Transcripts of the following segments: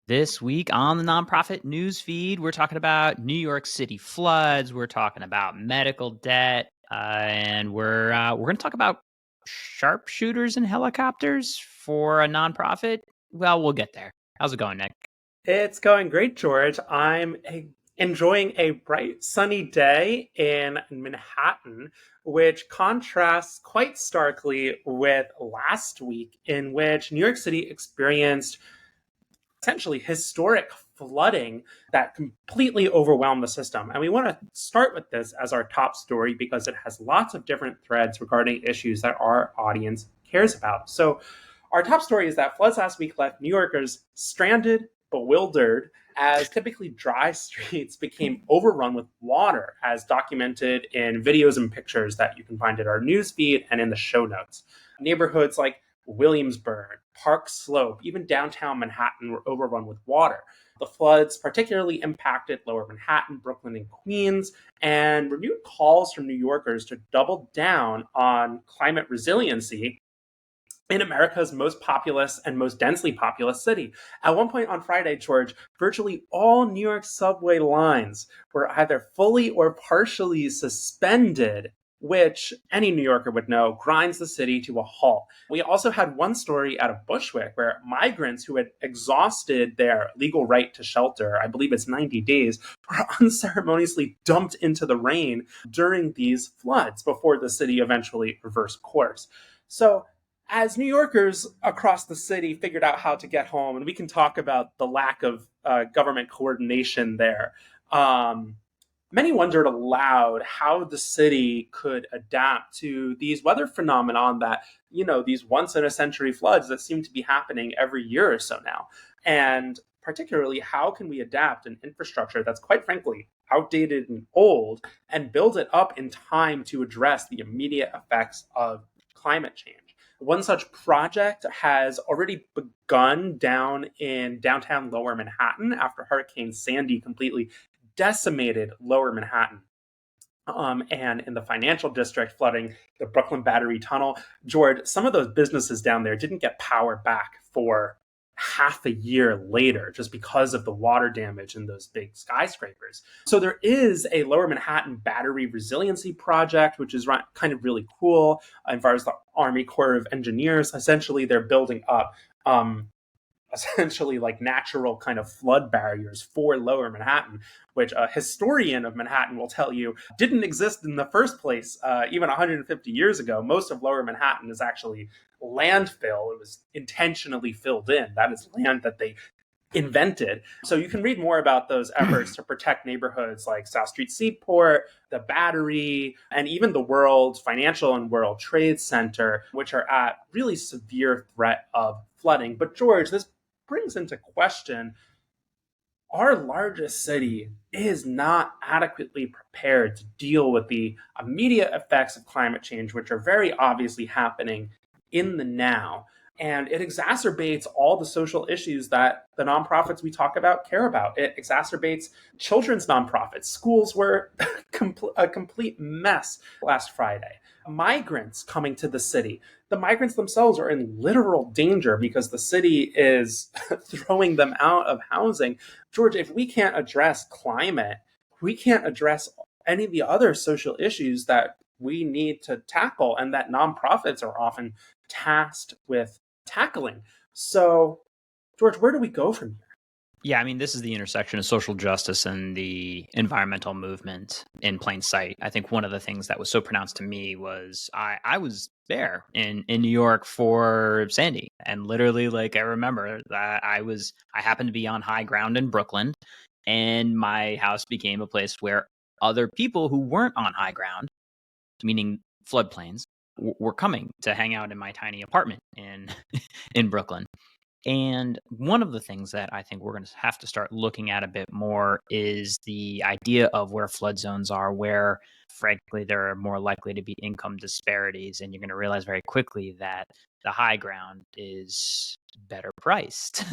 This week on the nonprofit news feed, we're talking about New York City floods. We're talking about medical debt, and we're going to talk about sharpshooters and helicopters for a nonprofit. Well, we'll get there. How's it going, Nick? It's going great, George. Enjoying a bright, sunny day in Manhattan, which contrasts quite starkly with last week, in which New York City experienced essentially historic flooding that completely overwhelmed the system. And we want to start with this as our top story because it has lots of different threads regarding issues that our audience cares about. So, our top story is that floods last week left New Yorkers stranded, bewildered, as typically dry streets became overrun with water, as documented in videos and pictures that you can find at our newsfeed and in the show notes. Neighborhoods like Williamsburg, Park Slope, even downtown Manhattan were overrun with water. The floods particularly impacted Lower Manhattan, Brooklyn, and Queens, and renewed calls from New Yorkers to double down on climate resiliency in America's most populous and most densely populous city. At one point on Friday, George, virtually all New York subway lines were either fully or partially suspended, which any New Yorker would know grinds the city to a halt. We also had one story out of Bushwick where migrants who had exhausted their legal right to shelter, I believe it's 90 days, were unceremoniously dumped into the rain during these floods before the city eventually reversed course. So, as New Yorkers across the city figured out how to get home, and we can talk about the lack of government coordination there, many wondered aloud how the city could adapt to these weather phenomenon that, these once in a century floods that seem to be happening every year or so now. And particularly, how can we adapt an infrastructure that's quite frankly outdated and old and build it up in time to address the immediate effects of climate change? One such project has already begun down in downtown Lower Manhattan after Hurricane Sandy completely decimated Lower Manhattan. And in the financial district, flooding the Brooklyn Battery Tunnel. George, some of those businesses down there didn't get power back for half a year later just because of the water damage in those big skyscrapers. So there is a Lower Manhattan battery resiliency project, which is kind of really cool. As far as the Army Corps of Engineers, essentially they're building up essentially like natural kind of flood barriers for Lower Manhattan, which a historian of Manhattan will tell you didn't exist in the first place even 150 years ago. Most of Lower Manhattan is actually landfill. It was intentionally filled in. That is land that they invented. So you can read more about those efforts to protect neighborhoods like South Street Seaport, the Battery, and even the World Financial and World Trade Center, which are at really severe threat of flooding. But George, this brings into question our largest city is not adequately prepared to deal with the immediate effects of climate change, which are very obviously happening in the now. And it exacerbates all the social issues that the nonprofits we talk about care about. It exacerbates children's nonprofits. Schools were a complete mess last Friday. Migrants coming to the city. The migrants themselves are in literal danger because the city is throwing them out of housing. George, if we can't address climate, we can't address any of the other social issues that we need to tackle and that nonprofits are often tasked with tackling. So, George, where do we go from here? Yeah, I mean, this is the intersection of social justice and the environmental movement in plain sight. I think one of the things that was so pronounced to me was I was there in New York for Sandy. And literally, like, I remember that I happened to be on high ground in Brooklyn, and my house became a place where other people who weren't on high ground, meaning floodplains, were coming to hang out in my tiny apartment in in Brooklyn. And one of the things that I think we're going to have to start looking at a bit more is the idea of where flood zones are, where, frankly, there are more likely to be income disparities. And you're going to realize very quickly that the high ground is better priced.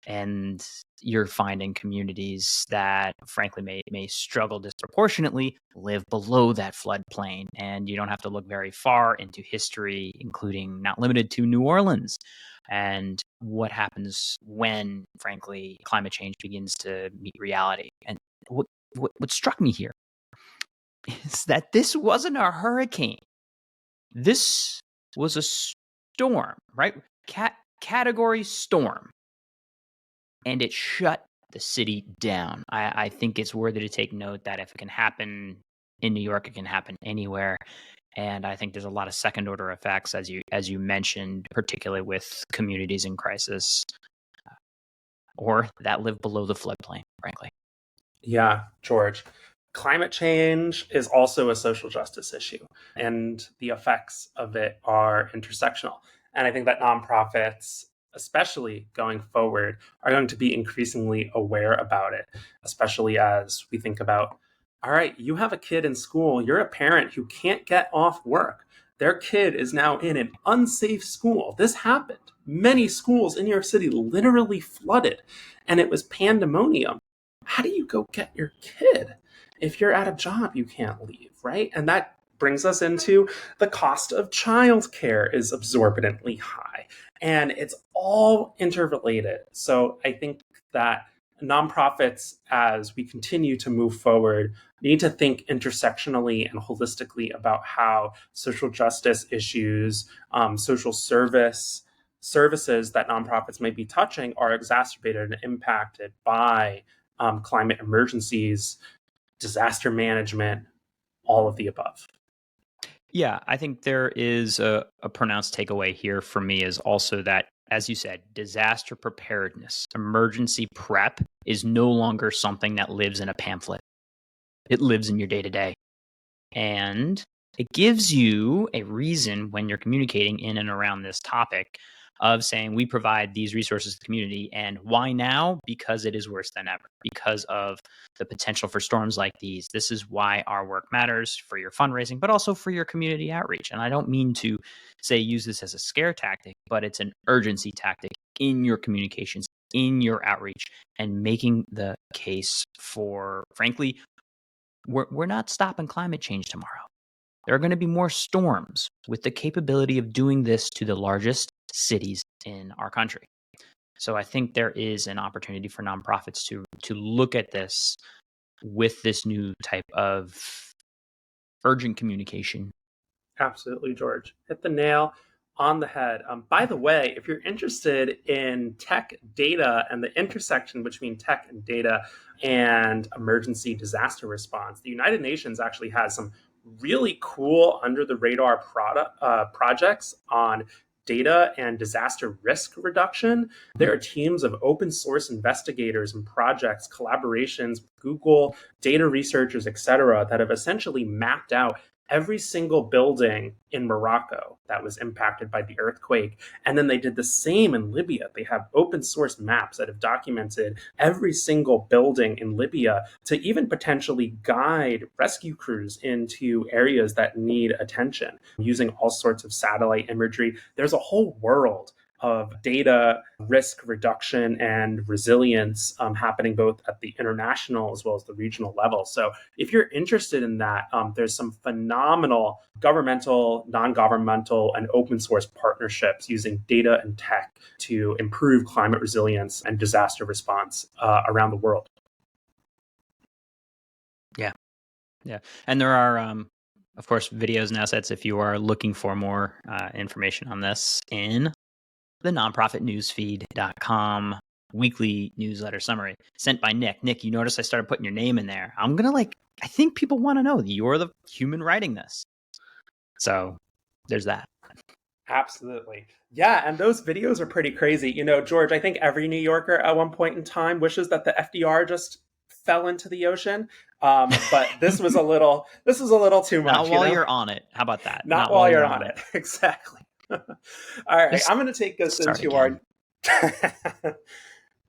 And you're finding communities that, frankly, may struggle disproportionately live below that floodplain. And you don't have to look very far into history, including not limited to New Orleans, and what happens when, frankly, climate change begins to meet reality. And what struck me here is that this wasn't a hurricane. This was a storm, right? Category storm. And it shut the city down. I think it's worthy to take note that if it can happen in New York, it can happen anywhere. And I think there's a lot of second order effects, as you mentioned, particularly with communities in crisis or that live below the floodplain, frankly. Yeah, George. Climate change is also a social justice issue, and the effects of it are intersectional. And I think that nonprofits, especially going forward, are going to be increasingly aware about it, especially as we think about, all right, you have a kid in school, you're a parent who can't get off work. Their kid is now in an unsafe school. This happened. Many schools in New York City literally flooded, and it was pandemonium. How do you go get your kid? If you're at a job, you can't leave, right? And that brings us into the cost of childcare is exorbitantly high. And it's all interrelated. So I think that nonprofits, as we continue to move forward, need to think intersectionally and holistically about how social justice issues, social services that nonprofits may be touching are exacerbated and impacted by climate emergencies, disaster management, all of the above. Yeah, I think there is a pronounced takeaway here for me is also that, as you said, disaster preparedness, emergency prep is no longer something that lives in a pamphlet. It lives in your day to day. And it gives you a reason when you're communicating in and around this topic of saying we provide these resources to the community. And why now? Because it is worse than ever, because of the potential for storms like these. This is why our work matters for your fundraising, but also for your community outreach. And I don't mean to say use this as a scare tactic, but it's an urgency tactic in your communications, in your outreach, and making the case for, frankly, we're not stopping climate change tomorrow. There are going to be more storms with the capability of doing this to the largest cities in our country. So I think there is an opportunity for nonprofits to look at this with this new type of urgent communication. Absolutely, George. Hit the nail on the head. By the way, if you're interested in tech data and the intersection between tech and data and emergency disaster response, the United Nations actually has some really cool under the radar projects on data and disaster risk reduction. There are teams of open source investigators and projects, collaborations with Google, data researchers, et cetera, that have essentially mapped out every single building in Morocco that was impacted by the earthquake. And then they did the same in Libya. They have open source maps that have documented every single building in Libya to even potentially guide rescue crews into areas that need attention using all sorts of satellite imagery. There's a whole world of data risk reduction and resilience happening both at the international as well as the regional level. So if you're interested in that, there's some phenomenal governmental, non-governmental, and open source partnerships using data and tech to improve climate resilience and disaster response around the world. Yeah. And there are, of course, videos and assets if you are looking for more information on this in the nonprofitnewsfeed.com weekly newsletter summary sent by Nick. Nick, you notice I started putting your name in there. I'm going to I think people want to know that you're the human writing this. So there's that. Absolutely. Yeah, and those videos are pretty crazy. You know, George, I think every New Yorker at one point in time wishes that the FDR just fell into the ocean. But this was a little too much. Not while you're on it. How about that? Not while you're on it. Exactly. All right, Just I'm going to take us into again.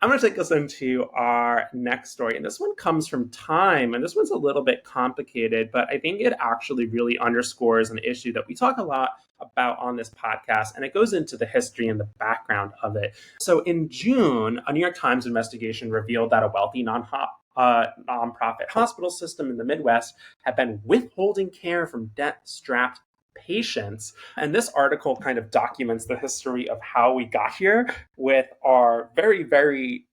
I'm going to take us into our next story. And this one comes from Time. And this one's a little bit complicated, but I think it actually really underscores an issue that we talk a lot about on this podcast. And it goes into the history and the background of it. So in June, a New York Times investigation revealed that a wealthy nonprofit hospital system in the Midwest had been withholding care from debt-strapped patients. And this article kind of documents the history of how we got here with our very, very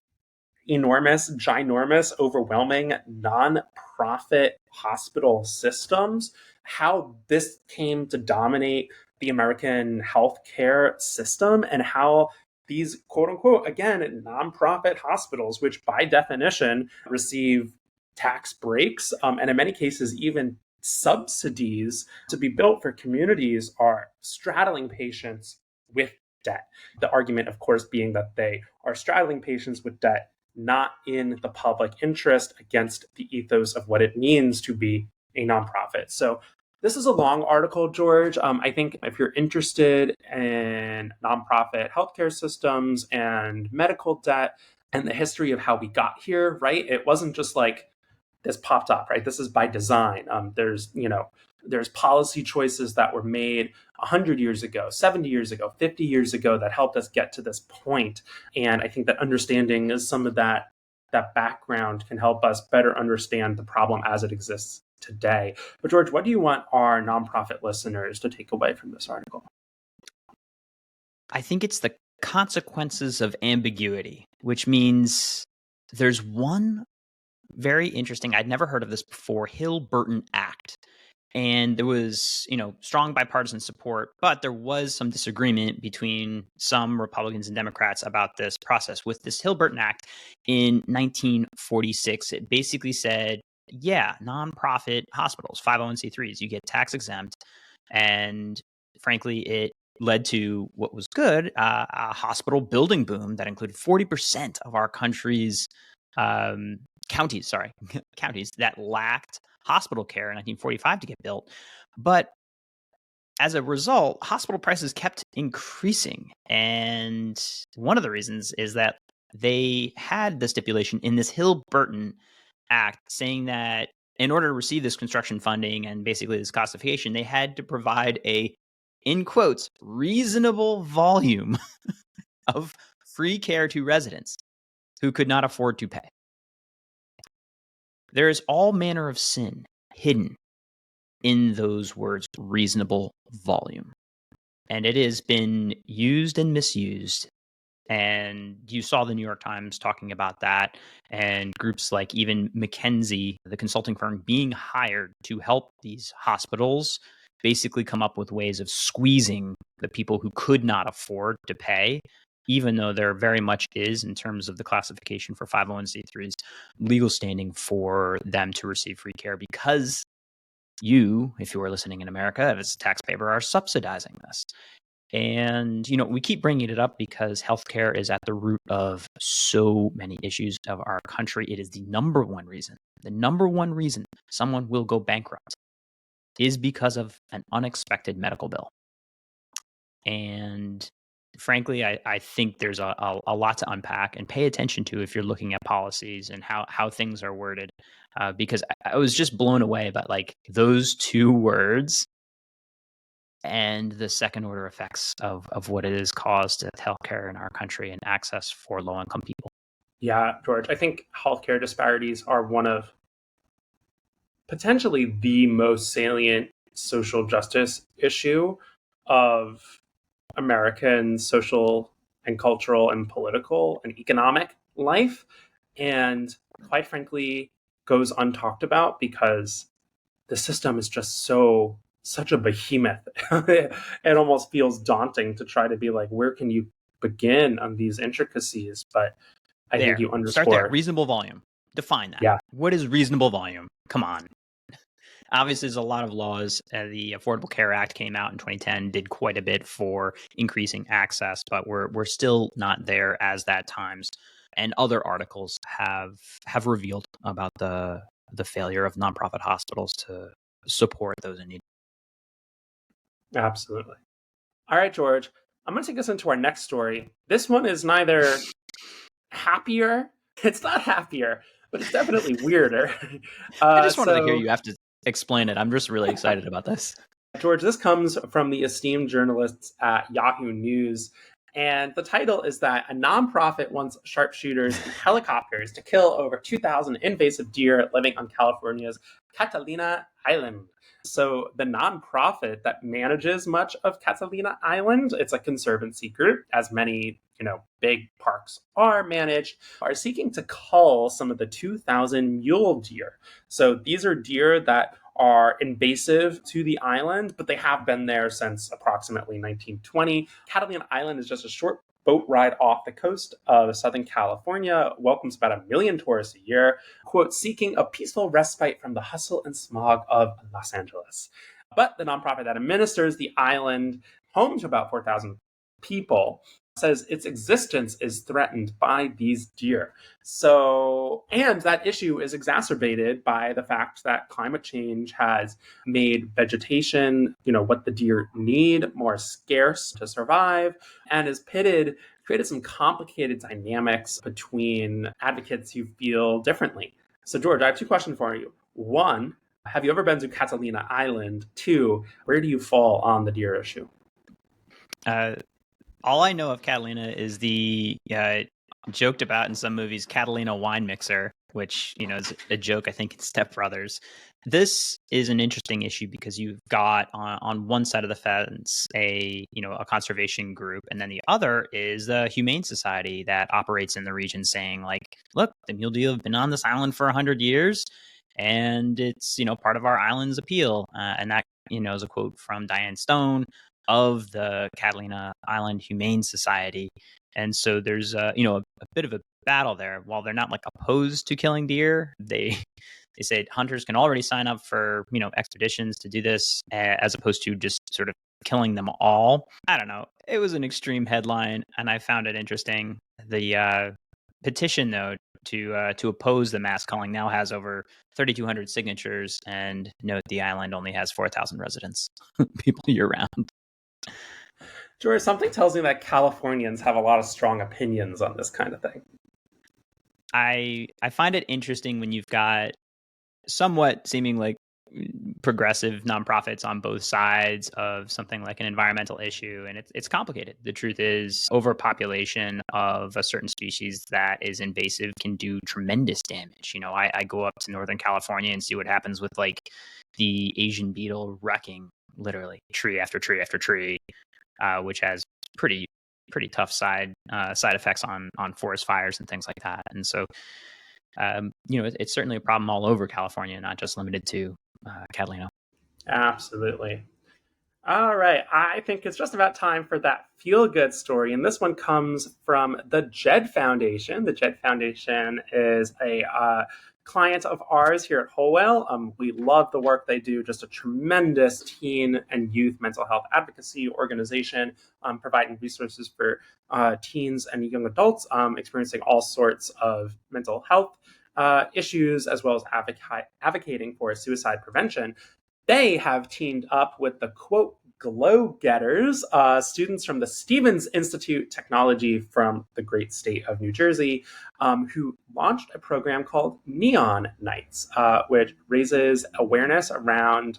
enormous, ginormous, overwhelming nonprofit hospital systems, how this came to dominate the American healthcare system, and how these quote unquote, again, nonprofit hospitals, which by definition receive tax breaks and in many cases even subsidies to be built for communities, are straddling patients with debt. The argument, of course, being that they are straddling patients with debt not in the public interest, against the ethos of what it means to be a nonprofit. So this is a long article, George. I think if you're interested in nonprofit healthcare systems and medical debt and the history of how we got here, right? It wasn't just like this popped up, right? This is by design. There's policy choices that were made 100 years ago, 70 years ago, 50 years ago that helped us get to this point. And I think that understanding some of that background can help us better understand the problem as it exists today. But George, what do you want our nonprofit listeners to take away from this article? I think it's the consequences of ambiguity, which means there's one very interesting, I'd never heard of this before, Hill-Burton Act. And there was, strong bipartisan support, but there was some disagreement between some Republicans and Democrats about this process. With this Hill-Burton Act in 1946, it basically said, yeah, nonprofit hospitals, 501c3s, you get tax exempt. And frankly, it led to what was good, a hospital building boom that included 40% of our country's counties that lacked hospital care in 1945 to get built. But as a result, hospital prices kept increasing. And one of the reasons is that they had the stipulation in this Hill-Burton Act saying that in order to receive this construction funding and basically this costification, they had to provide a, in quotes, reasonable volume of free care to residents who could not afford to pay. There is all manner of sin hidden in those words, reasonable volume. And it has been used and misused. And you saw the New York Times talking about that, and groups like even McKinsey, the consulting firm, being hired to help these hospitals basically come up with ways of squeezing the people who could not afford to pay, even though there very much is, in terms of the classification for 501c3s, legal standing for them to receive free care, because you, if you are listening in America, as a taxpayer, are subsidizing this. And, we keep bringing it up because healthcare is at the root of so many issues of our country. It is the number one reason someone will go bankrupt is because of an unexpected medical bill. And frankly, I think there's a lot to unpack and pay attention to if you're looking at policies and how things are worded, because I was just blown away by those two words and the second order effects of what it has caused to healthcare in our country and access for low-income people. Yeah, George, I think healthcare disparities are one of potentially the most salient social justice issue of American social and cultural and political and economic life, and quite frankly goes untalked about because the system is just such a behemoth. It almost feels daunting to try to be like, where can you begin on these intricacies? But I think you underscore. Start there. Reasonable volume. Define that. Yeah. What is reasonable volume? Come on. Obviously, there's a lot of laws. The Affordable Care Act came out in 2010, did quite a bit for increasing access, but we're still not there as that times. And other articles have revealed about the failure of nonprofit hospitals to support those in need. Absolutely. All right, George, I'm going to take us into our next story. This one is neither happier, it's not happier, but it's definitely weirder. I just wanted to hear you have to explain it. I'm just really excited about this. George, this comes from the esteemed journalists at Yahoo News, And the title is that a nonprofit wants sharpshooters and helicopters to kill over 2,000 invasive deer living on California's Catalina Island. So the nonprofit that manages much of Catalina Island, it's a conservancy group, as many, big parks are managed, are seeking to cull some of the 2,000 mule deer. So these are deer that are invasive to the island, but they have been there since approximately 1920. Catalina Island is just a short boat ride off the coast of Southern California, welcomes about 1 million tourists a year, quote, seeking a peaceful respite from the hustle and smog of Los Angeles. But the nonprofit that administers the island, home to about 4,000 people, says its existence is threatened by these deer. So, and that issue is exacerbated by the fact that climate change has made vegetation, what the deer need, more scarce to survive, and has created some complicated dynamics between advocates who feel differently. So, George, I have 2 questions for you. 1, have you ever been to Catalina Island? 2, where do you fall on the deer issue? All I know of Catalina is the joked about in some movies Catalina wine mixer, which is a joke I think in Step Brothers. This is an interesting issue because you've got on one side of the fence a conservation group, and then the other is the Humane Society that operates in the region, saying like, look, the mule deer have been on this island for 100 years, and it's part of our island's appeal, and that is a quote from Diane Stone of the Catalina Island Humane Society. And so there's a bit of a battle there. While they're not like opposed to killing deer, they say hunters can already sign up for expeditions to do this, as opposed to just sort of killing them all. I don't know. It was an extreme headline, and I found it interesting. The petition, though, to oppose the mass culling now has over 3,200 signatures, and note the island only has 4,000 residents, people year round. George, something tells me that Californians have a lot of strong opinions on this kind of thing. I find it interesting when you've got somewhat seeming like progressive nonprofits on both sides of something like an environmental issue, and it's complicated. The truth is, overpopulation of a certain species that is invasive can do tremendous damage. I go up to Northern California and see what happens with like the Asian beetle wrecking literally tree after tree after tree, which has pretty tough side effects on forest fires and things like that. And so, it's certainly a problem all over California, not just limited to Catalina. Absolutely. All right. I think it's just about time for that feel-good story. And this one comes from the JED Foundation. The JED Foundation is a client of ours here at Wholewhale. We love the work they do, just a tremendous teen and youth mental health advocacy organization, providing resources for teens and young adults experiencing all sorts of mental health issues, as well as advocating for suicide prevention. They have teamed up with the quote Glow Getters, students from the Stevens Institute Technology from the great state of New Jersey, who launched a program called Neon Nights, which raises awareness around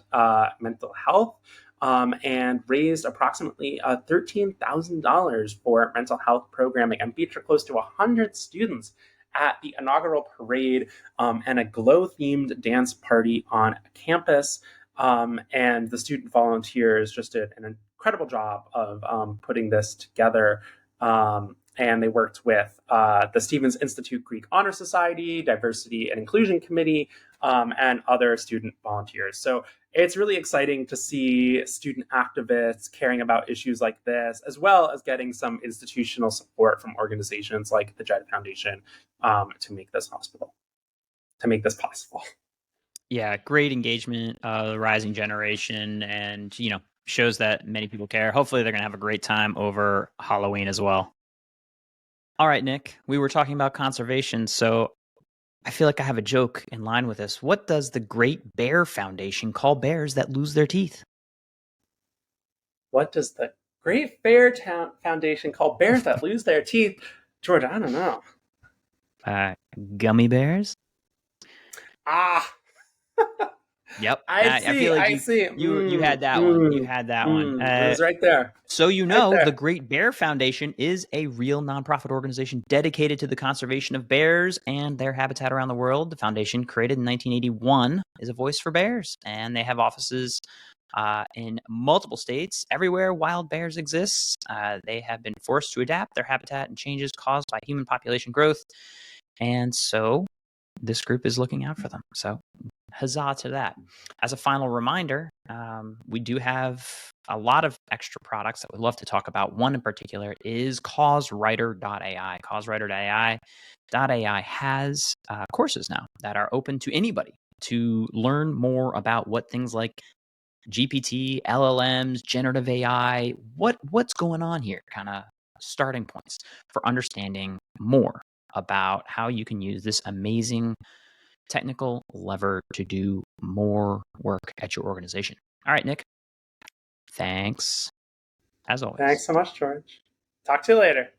mental health, and raised approximately $13,000 for mental health programming and featured close to 100 students at the inaugural parade and a glow-themed dance party on campus. And the student volunteers just did an incredible job of putting this together. And they worked with the Stevens Institute Greek Honor Society, Diversity and Inclusion Committee, and other student volunteers. So it's really exciting to see student activists caring about issues like this, as well as getting some institutional support from organizations like the JED Foundation to make this possible. Yeah, great engagement, the rising generation, and shows that many people care. Hopefully they're going to have a great time over Halloween as well. All right, Nick, we were talking about conservation, so I feel like I have a joke in line with this. What does the Great Bear Foundation call bears that lose their teeth? What does the Great Bear Foundation call bears that lose their teeth? George, I don't know. Gummy bears? Ah, Yep. I I see. feel like I see. you had that one. You had that one. It was right there. So Right the there. Great Bear Foundation is a real nonprofit organization dedicated to the conservation of bears and their habitat around the world. The foundation, created in 1981, is a voice for bears, and they have offices in multiple states. Everywhere wild bears exist, they have been forced to adapt their habitat and changes caused by human population growth. And so this group is looking out for them. So huzzah to that. As a final reminder, we do have a lot of extra products that we'd love to talk about. One in particular is causewriter.ai. Causewriter.ai has courses now that are open to anybody to learn more about what things like GPT, LLMs, generative AI, what's going on here, kind of starting points for understanding more about how you can use this amazing technical lever to do more work at your organization. All right, Nick. Thanks, as always. Thanks so much, George. Talk to you later.